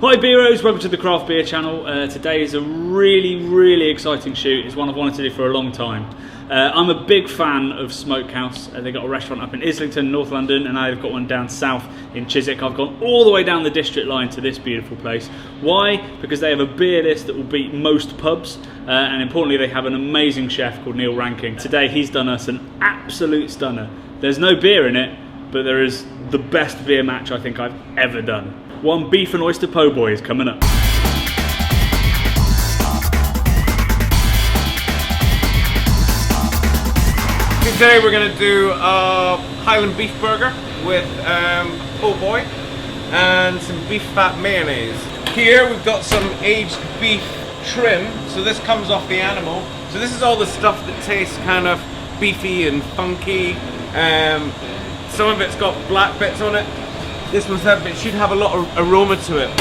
Hi Beeros, welcome to the Craft Beer channel. Today is a really exciting shoot. It's one I've wanted to do for a long time. I'm a big fan of Smokehouse. They've got a restaurant up in Islington, North London, and now they've got one down south in Chiswick. I've gone all the way down the district line to this beautiful place. Why? Because they have a beer list that will beat most pubs, and importantly they have an amazing chef called Neil Rankin. Today he's done us an absolute stunner. There's no beer in it, but there is the best beer match I think I've ever done. One beef and oyster po' boy is coming up. Today we're going to do a Highland beef burger with po' boy and some beef fat mayonnaise. Here we've got some aged beef trim, so this comes off the animal. So this is all the stuff that tastes kind of beefy and funky. Some of it's got black bits on it. This one's it should have a lot of aroma to it.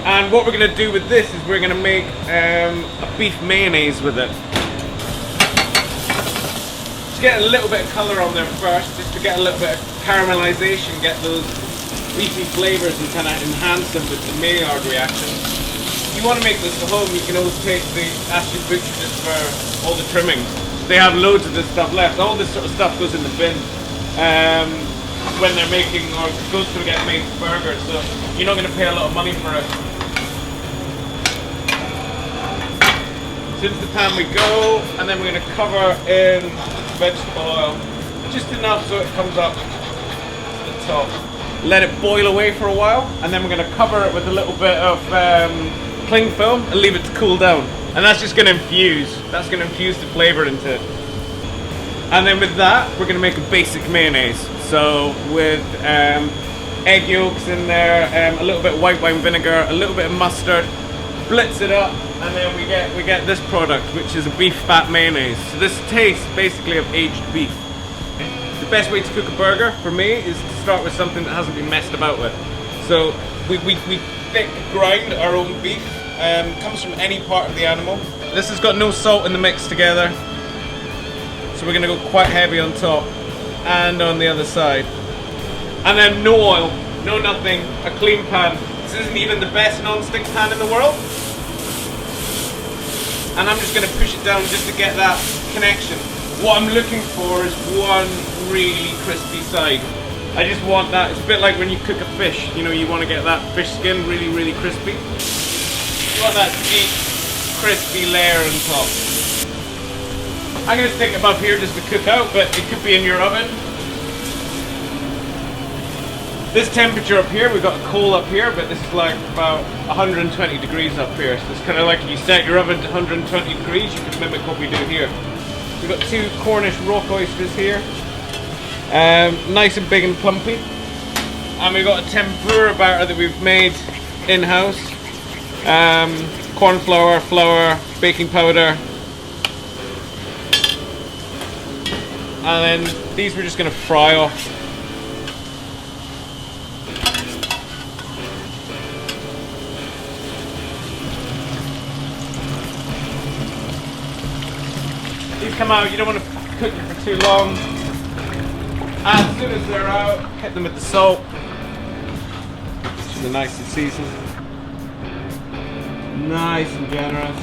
And what we're going to do with this is we're going to make a beef mayonnaise with it. Just get a little bit of colour on there first, just to get a little bit of caramelization, get those beefy flavours and kind of enhance them with the Maillard reaction. If you want to make this at home, you can always take the Ashley Butcher just for all the trimmings. They have loads of this stuff left. All this sort of stuff goes in the bin. When they're making, or goes to get made burgers, so you're not going to pay a lot of money for it. So into the pan we go, and then we're going to cover in vegetable oil, just enough so it comes up to the top. Let it boil away for a while, and then we're going to cover it with a little bit of cling film and leave it to cool down. And that's just going to infuse. That's going to infuse the flavour into it. And then with that, we're going to make a basic mayonnaise. So with egg yolks in there, a little bit of white wine vinegar, a little bit of mustard, blitz it up, and then we get this product, which is a beef fat mayonnaise. So this tastes basically of aged beef. The best way to cook a burger for me is to start with something that hasn't been messed about with. So we thick grind our own beef. Comes from any part of the animal. This has got no salt in the mix together. So we're going to go quite heavy on top and on the other side. And then no oil, no nothing, a clean pan. This isn't even the best non-stick pan in the world. And I'm just going to push it down just to get that connection. What I'm looking for is one really crispy side. I just want that, it's a bit like when you cook a fish, you know, you want to get that fish skin really crispy. You want that deep, crispy layer on top. I'm going to stick it above here just to cook out, but it could be in your oven. This temperature up here, we've got a coal up here, but this is like about 120 degrees up here. So it's kind of like if you set your oven to 120 degrees, you can mimic what we do here. We've got two Cornish rock oysters here. Nice and big and plumpy. And we've got a tempura batter that we've made in-house. Corn flour, flour, baking powder. And then these we're just going to fry off. These come out, you don't want to cook it for too long. As soon as they're out, hit them with the salt. Which is nice and seasoned. Nice and generous.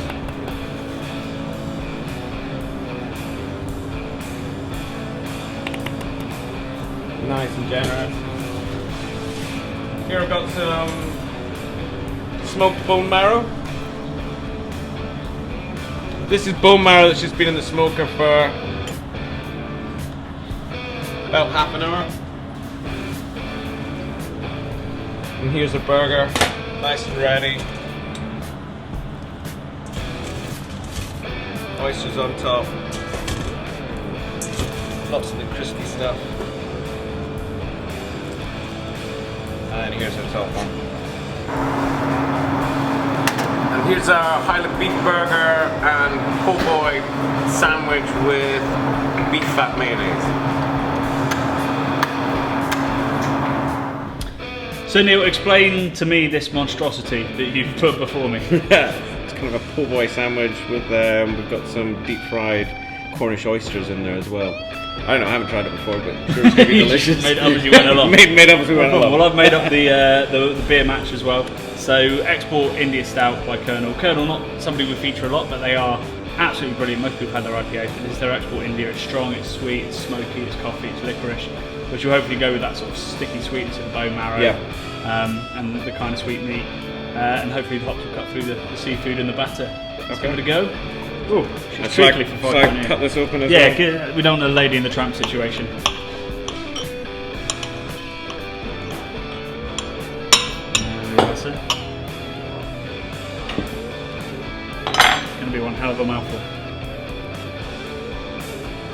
Nice and generous. Here I've got some smoked bone marrow. This is bone marrow that's just been in the smoker for about half an hour. And here's a burger, nice and ready. Oysters on top. Lots of the crispy stuff. And here's our top one. And here's our Highland beef burger and po' boy sandwich with beef fat mayonnaise. So Neil, explain to me this monstrosity that you've put before me. It's kind of a po' boy sandwich with, we've got some deep fried Cornish oysters in there as well. I don't know, I haven't tried it before, but I'm sure it's going to be delicious. Made it up as you went along. made up as we went along. Well, I've made up the beer match as well. So export India Stout by Kernel. Kernel, not somebody we feature a lot, but they are absolutely brilliant. Most people have had their IPA, but this is their export India. It's strong, it's sweet, it's smoky, it's coffee, it's licorice, which will hopefully go with that sort of sticky sweetness of the bone marrow, and the kind of sweet meat, and hopefully the hops will cut through the seafood and the batter. Let's give it a go. Ooh, she's trickly for 5 minutes. Cut this open as well. Yeah, we don't want a Lady in the Tramp situation. That's it. It's going to be one hell of a mouthful.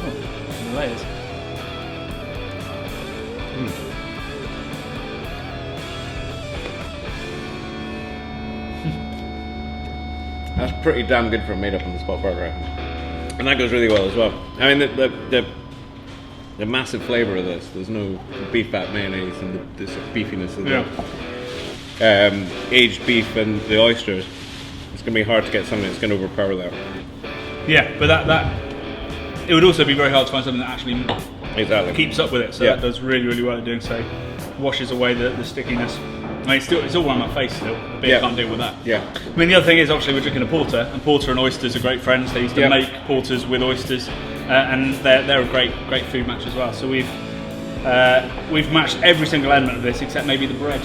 Oh, some layers. That's pretty damn good for a made up on the spot burger, and that goes really well as well. I mean, the massive flavour of this. There's no beef fat mayonnaise and the sort of beefiness of the aged beef and the oysters. It's going to be hard to get something that's going to overpower that. Yeah, but that it would also be very hard to find something that actually keeps up with it. So that does really, really well at doing so. Washes away the stickiness. I mean, it's all around my face still. The beer can't deal with that. Yeah. I mean, the other thing is, obviously, we're drinking a porter, and porter and oysters are great friends. They used to make porters with oysters, and they're a great food match as well. So we've matched every single element of this except maybe the bread.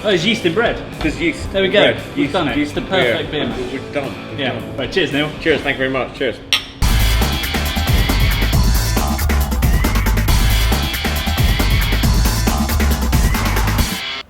Oh, there's yeast in bread. There's yeast. There we go. Bread. We've done it. It's the perfect beer match. We've done. Right, cheers, Neil. Cheers. Thank you very much. Cheers.